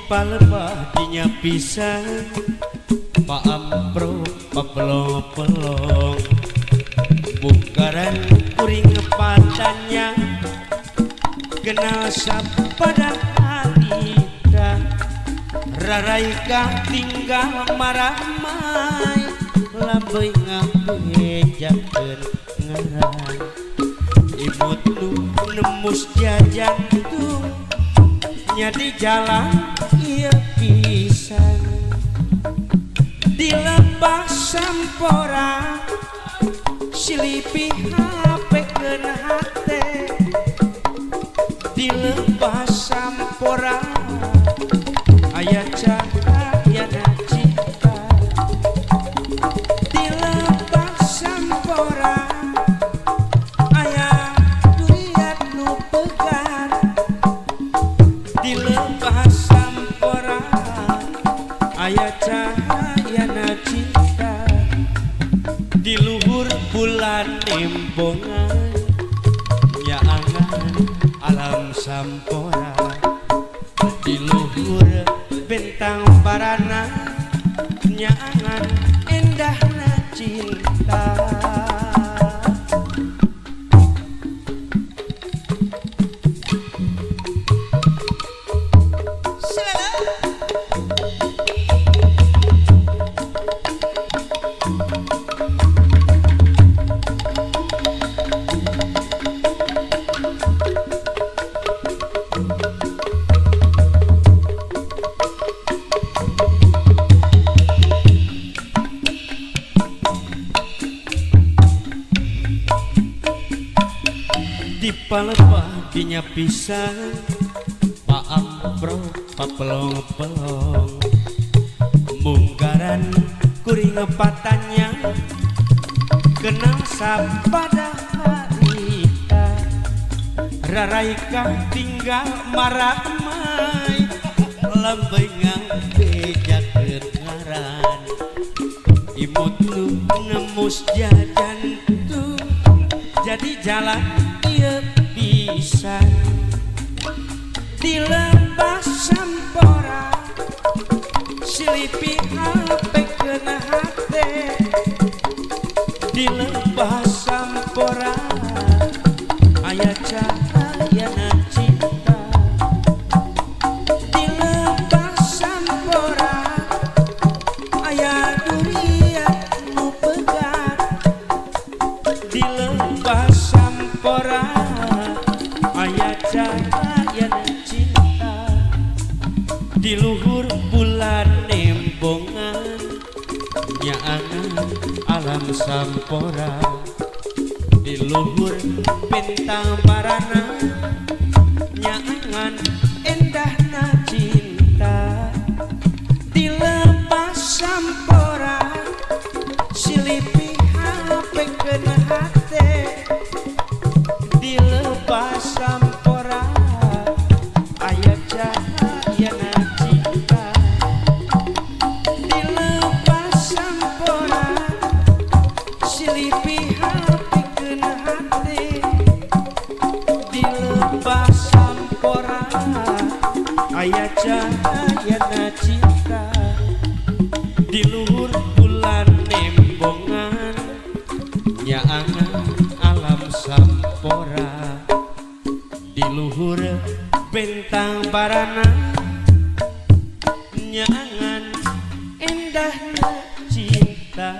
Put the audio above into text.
palebah dinya pisan paampro papelong-pelong bukaran kuring patanya kenal sapada harita raraika tinggal maramai lambai ngabejakeun ngaran imut nu nemus jajantung nya di jalan ieu pisan dilepas sampora silipih hapekeun hate dilepas sampora aya cahayana cinta dilepas sampora aya durian nu pegar dilepas sampora aya cahayana cinta di luhur bulan embongan nyaangan alam sampora di luhur bentang barana nyaangan endahna cinta. Di palebah dinya pisan paampro papelong-pelong munggaran kuring patanya kenal sapada harita raraika tinggal maramai lambai ngabejakeun ngaran imut nu nemus jajantung jadi jalan ieu pisan dilepas sampora silipih hapekeun hate dilepas sampora aya cahayana cinta dilepas sampora aya durian nu pegat dilepas sampora aya cahayana cinta di luhur bulan embongan nyaangan alam sampora di luhur bentang barana nyaangan endahna cinta dilepas sampora silipih hapekeun hate dilepas sampora aya cahayana cinta dilepas sampora silipih hapekeun hate dilepas sampora aya cahayana cinta di luhur bulan embongan nyaangan alam sampora di luhur bentang barana nyaangan endahna cinta.